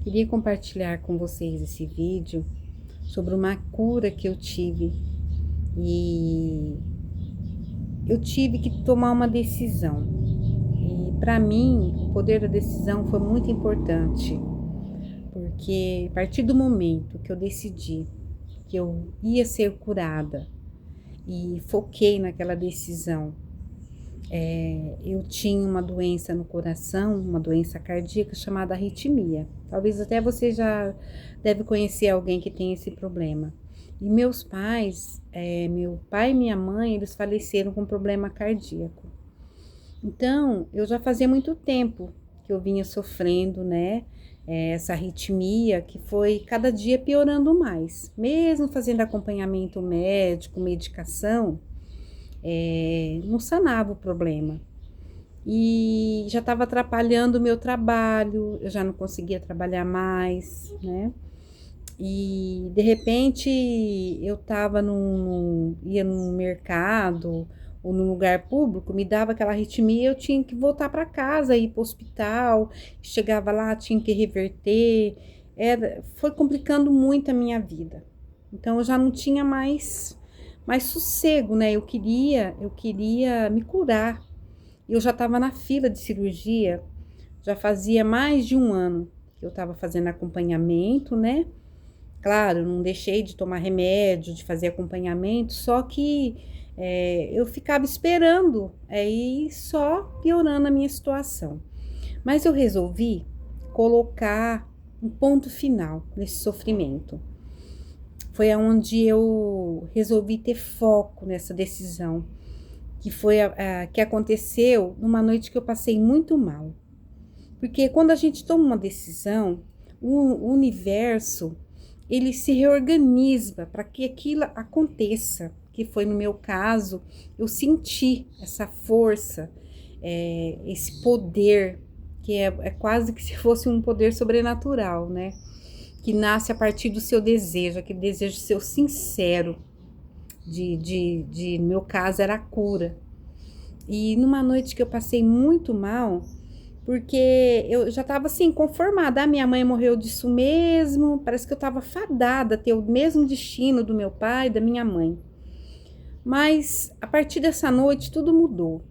Queria compartilhar com vocês esse vídeo sobre uma cura que eu tive e eu tive que tomar uma decisão. E para mim, o poder da decisão foi muito importante, porque a partir do momento que eu decidi que eu ia ser curada e foquei naquela decisão, eu tinha uma doença no coração, uma doença cardíaca chamada arritmia. Talvez até você já deve conhecer alguém que tem esse problema. E meus pais, meu pai e minha mãe, eles faleceram com problema cardíaco. Então, eu já fazia muito tempo que eu vinha sofrendo, né? Essa arritmia que foi cada dia piorando mais. Mesmo fazendo acompanhamento médico, medicação, não sanava o problema. E já estava atrapalhando o meu trabalho, eu já não conseguia trabalhar mais, né? E de repente eu estava ia no mercado ou num lugar público, me dava aquela arritmia, eu tinha que voltar para casa, ir para o hospital, chegava lá, tinha que reverter, foi complicando muito a minha vida. Então eu já não tinha mais sossego, né? Eu queria me curar. Eu já estava na fila de cirurgia, já fazia mais de um ano que eu estava fazendo acompanhamento, né? Claro, não deixei de tomar remédio, de fazer acompanhamento, só que eu ficava esperando, e só piorando a minha situação. Mas eu resolvi colocar um ponto final nesse sofrimento. Foi aonde eu resolvi ter foco nessa decisão, que foi que aconteceu numa noite que eu passei muito mal. Porque quando a gente toma uma decisão, o universo, ele se reorganiza para que aquilo aconteça, que foi no meu caso, eu senti essa força, esse poder, que é quase que se fosse um poder sobrenatural, né? Que nasce a partir do seu desejo, aquele desejo seu sincero, no meu caso era a cura. E numa noite que eu passei muito mal, porque eu já estava assim, conformada, minha mãe morreu disso mesmo, parece que eu estava fadada a ter o mesmo destino do meu pai e da minha mãe. Mas a partir dessa noite tudo mudou.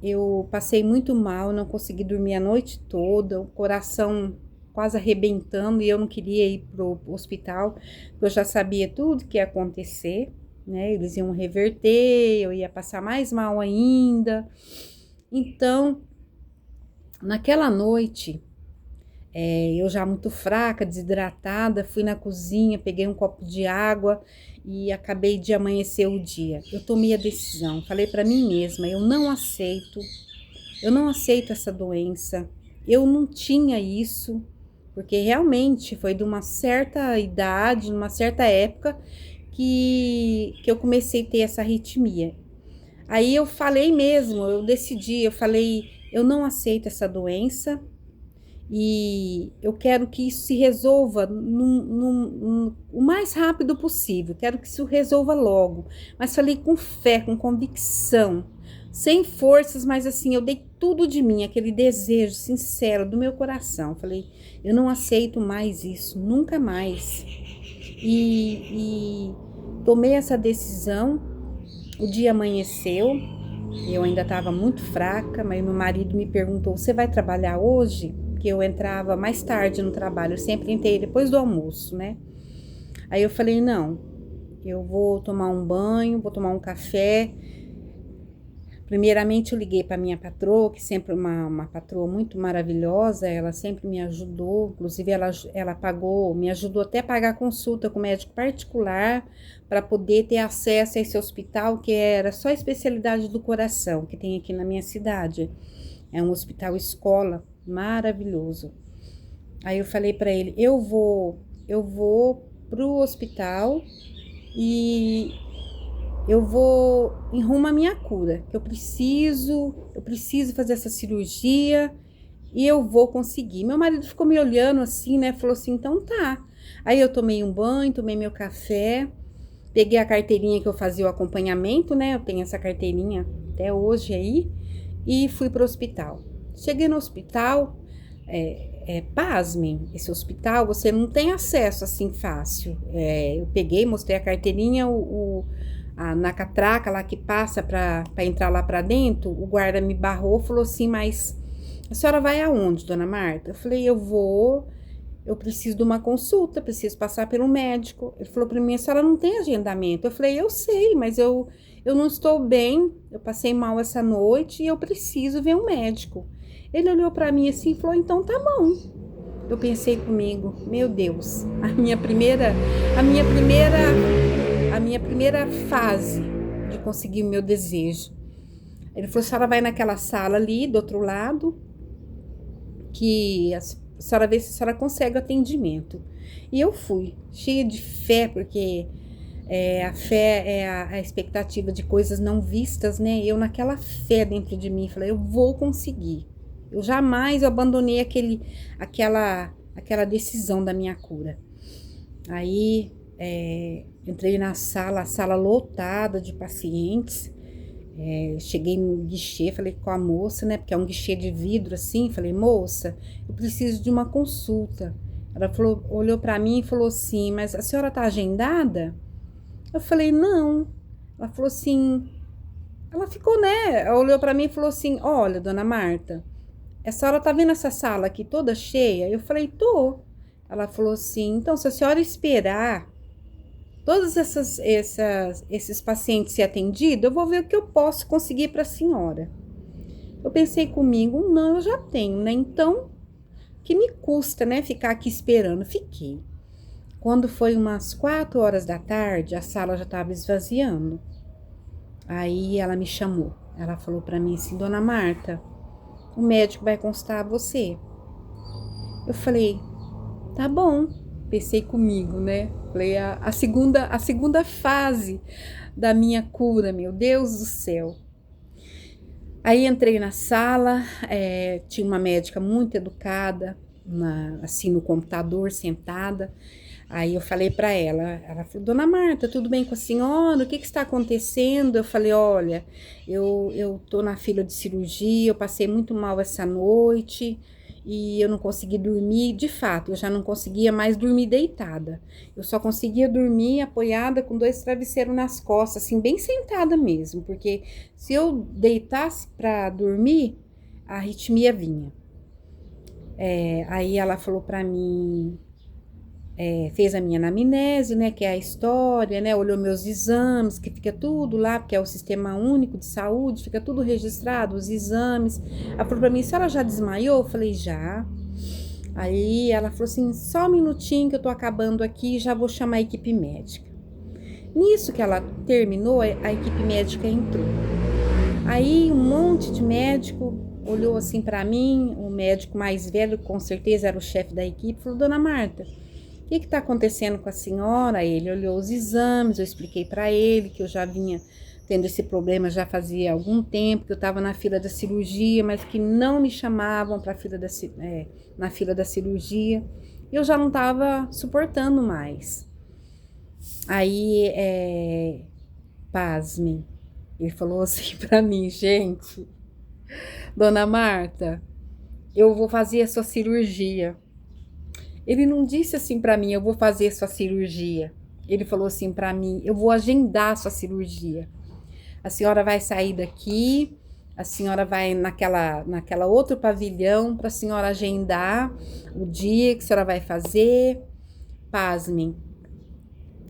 Eu passei muito mal, não consegui dormir a noite toda, o coração quase arrebentando e eu não queria ir pro hospital, porque eu já sabia tudo que ia acontecer, né? Eles iam reverter, eu ia passar mais mal ainda. Então, naquela noite, eu já muito fraca, desidratada, fui na cozinha, peguei um copo de água e acabei de amanhecer o dia. Eu tomei a decisão, falei para mim mesma, eu não aceito essa doença, eu não tinha isso, porque realmente foi de uma certa idade, numa certa época, que eu comecei a ter essa arritmia. Aí eu falei mesmo, eu decidi, eu falei, eu não aceito essa doença e eu quero que isso se resolva o mais rápido possível, quero que isso resolva logo. Mas falei com fé, com convicção, sem forças, mas assim, eu dei tudo de mim, aquele desejo sincero do meu coração. Falei, eu não aceito mais isso, nunca mais. E tomei essa decisão, o dia amanheceu, eu ainda estava muito fraca, mas meu marido me perguntou, você vai trabalhar hoje? Porque eu entrava mais tarde no trabalho, eu sempre entrei depois do almoço, né? Aí eu falei, não, eu vou tomar um banho, vou tomar um café. Primeiramente eu liguei para minha patroa, que sempre é uma patroa muito maravilhosa, ela sempre me ajudou, inclusive ela pagou, me ajudou até a pagar a consulta com médico particular para poder ter acesso a esse hospital que era só a especialidade do coração, que tem aqui na minha cidade. É um hospital escola maravilhoso. Aí eu falei para ele, eu vou pro hospital e eu vou em rumo à minha cura, que eu preciso fazer essa cirurgia e eu vou conseguir. Meu marido ficou me olhando assim, né? Falou assim, então tá. Aí eu tomei um banho, tomei meu café, peguei a carteirinha que eu fazia o acompanhamento, né? Eu tenho essa carteirinha até hoje aí e fui pro hospital. Cheguei no hospital, pasmem, esse hospital você não tem acesso assim fácil. Eu peguei, mostrei a carteirinha, na catraca lá que passa para entrar lá para dentro, o guarda me barrou, falou assim, mas a senhora vai aonde, dona Marta? Eu falei, eu preciso de uma consulta, preciso passar pelo médico. Ele falou para mim, a senhora não tem agendamento. Eu falei, eu sei, mas eu não estou bem, eu passei mal essa noite e eu preciso ver um médico. Ele olhou para mim assim e falou, então tá bom. Eu pensei comigo, meu Deus, a minha primeira fase de conseguir o meu desejo. Ele falou, a senhora vai naquela sala ali, do outro lado, que a senhora vê se a senhora consegue o atendimento. E eu fui, cheia de fé, porque a fé é a expectativa de coisas não vistas, né? Eu naquela fé dentro de mim, falei, eu vou conseguir. Eu jamais abandonei aquela decisão da minha cura. Aí entrei na sala, a sala lotada de pacientes. Cheguei no guichê, falei com a moça, né? Porque é um guichê de vidro assim. Falei, moça, eu preciso de uma consulta. Ela falou, olhou para mim e falou assim, mas a senhora tá agendada? Eu falei, não. Ela falou assim, ela ficou, né? Ela olhou para mim e falou assim, olha, dona Marta, a senhora tá vendo essa sala aqui toda cheia? Eu falei, tô. Ela falou assim, então se a senhora esperar todos esses pacientes ser atendidos, eu vou ver o que eu posso conseguir para a senhora. Eu pensei comigo, não, eu já tenho, né? Então, que me custa, né, ficar aqui esperando? Fiquei. Quando foi umas 4 horas da tarde, a sala já estava esvaziando. Aí ela me chamou. Ela falou para mim assim, dona Marta, o médico vai consultar você. Eu falei, tá bom. Pensei comigo, né? Falei, a segunda fase da minha cura, meu Deus do céu. Aí entrei na sala, tinha uma médica muito educada, assim no computador, sentada. Aí eu falei para ela falou, dona Marta, tudo bem com a senhora? O que está acontecendo? Eu falei, olha, eu tô na fila de cirurgia, eu passei muito mal essa noite e eu não consegui dormir. De fato, eu já não conseguia mais dormir deitada. Eu só conseguia dormir apoiada com 2 travesseiros nas costas, assim, bem sentada mesmo, porque se eu deitasse para dormir, a arritmia vinha. Aí ela falou para mim, fez a minha anamnese, né, que é a história, né, olhou meus exames, que fica tudo lá, porque é o Sistema Único de Saúde, fica tudo registrado, os exames. Ela falou pra mim, a senhora já desmaiou? Eu falei, já. Aí ela falou assim, só um minutinho que eu tô acabando aqui, já vou chamar a equipe médica. Nisso que ela terminou, a equipe médica entrou. Aí um monte de médico olhou assim pra mim, o médico mais velho, com certeza era o chefe da equipe, falou, dona Marta, o que está acontecendo com a senhora? Ele olhou os exames, eu expliquei para ele que eu já vinha tendo esse problema já fazia algum tempo, que eu estava na fila da cirurgia, mas que não me chamavam para na fila da cirurgia. Eu já não estava suportando mais. Aí, pasmem, ele falou assim para mim, gente, dona Marta, eu vou fazer a sua cirurgia. Ele não disse assim para mim, eu vou fazer sua cirurgia. Ele falou assim para mim, eu vou agendar sua cirurgia. A senhora vai sair daqui, a senhora vai naquela outro pavilhão para a senhora agendar o dia que a senhora vai fazer. Pasmem,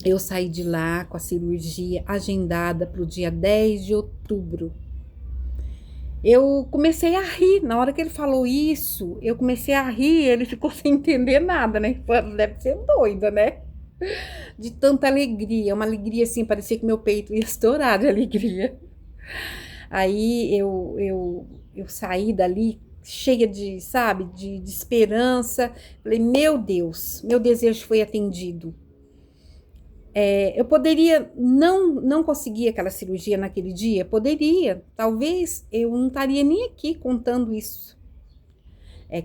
eu saí de lá com a cirurgia agendada para o dia 10 de outubro. Eu comecei a rir, na hora que ele falou isso, eu comecei a rir, ele ficou sem entender nada, né? Deve ser doida, né? De tanta alegria, uma alegria assim, parecia que meu peito ia estourar de alegria. Aí eu saí dali cheia de, sabe, de esperança, falei, meu Deus, meu desejo foi atendido. Eu poderia não conseguir aquela cirurgia naquele dia? Poderia. Talvez eu não estaria nem aqui contando isso.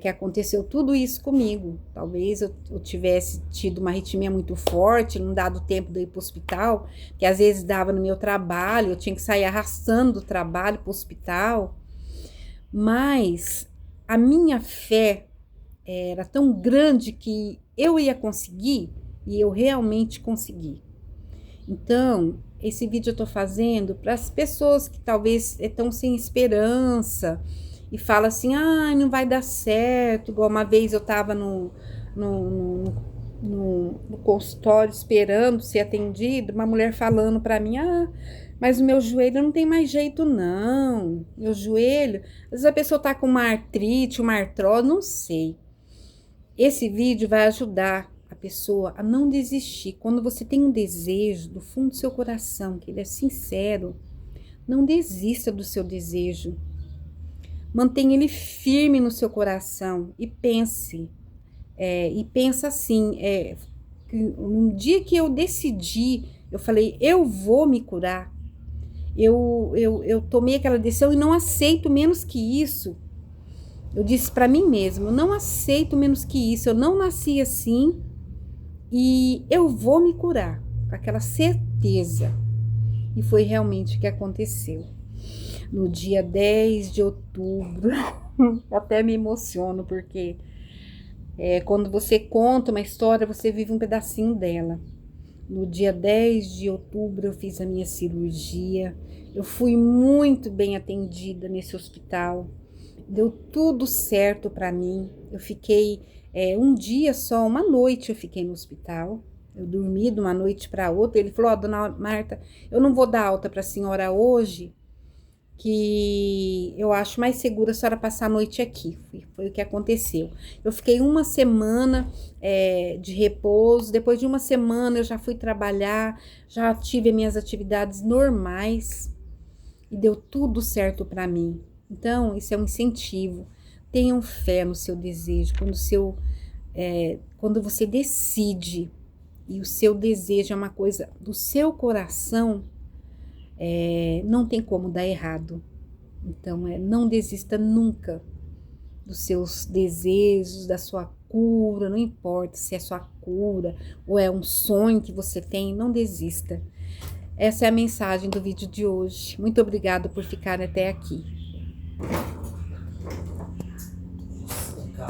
Que aconteceu tudo isso comigo. Talvez eu tivesse tido uma arritmia muito forte, não dado tempo de ir para o hospital, que às vezes dava no meu trabalho, eu tinha que sair arrastando do trabalho para o hospital. Mas a minha fé era tão grande que eu ia conseguir e eu realmente consegui. Então, esse vídeo eu tô fazendo para as pessoas que talvez estão sem esperança e falam assim, ah, não vai dar certo. Igual uma vez eu tava no, no consultório esperando ser atendida, uma mulher falando para mim, ah, mas o meu joelho não tem mais jeito não, meu joelho, às vezes a pessoa tá com uma artrite, uma artrose, não sei. Esse vídeo vai ajudar a pessoa a não desistir. Quando você tem um desejo do fundo do seu coração, que ele é sincero, não desista do seu desejo. Mantenha ele firme no seu coração e pense. E pensa assim, no dia que eu decidi, eu falei, eu vou me curar. Eu tomei aquela decisão e não aceito menos que isso. Eu disse para mim mesma, eu não aceito menos que isso, eu não nasci assim e eu vou me curar, com aquela certeza. E foi realmente o que aconteceu. No dia 10 de outubro, até me emociono, porque quando você conta uma história, você vive um pedacinho dela. No dia 10 de outubro, eu fiz a minha cirurgia. Eu fui muito bem atendida nesse hospital. Deu tudo certo para mim. Eu fiquei um dia só, uma noite eu fiquei no hospital. Eu dormi de uma noite para outra. Ele falou, dona Marta, eu não vou dar alta para a senhora hoje, que eu acho mais seguro a senhora passar a noite aqui. Foi o que aconteceu. Eu fiquei uma semana de repouso. Depois de uma semana eu já fui trabalhar, já tive minhas atividades normais e deu tudo certo para mim. Então, isso é um incentivo. Tenham fé no seu desejo. Quando você decide e o seu desejo é uma coisa do seu coração, não tem como dar errado. Então, não desista nunca dos seus desejos, da sua cura, não importa se é sua cura ou é um sonho que você tem, não desista. Essa é a mensagem do vídeo de hoje. Muito obrigada por ficar até aqui.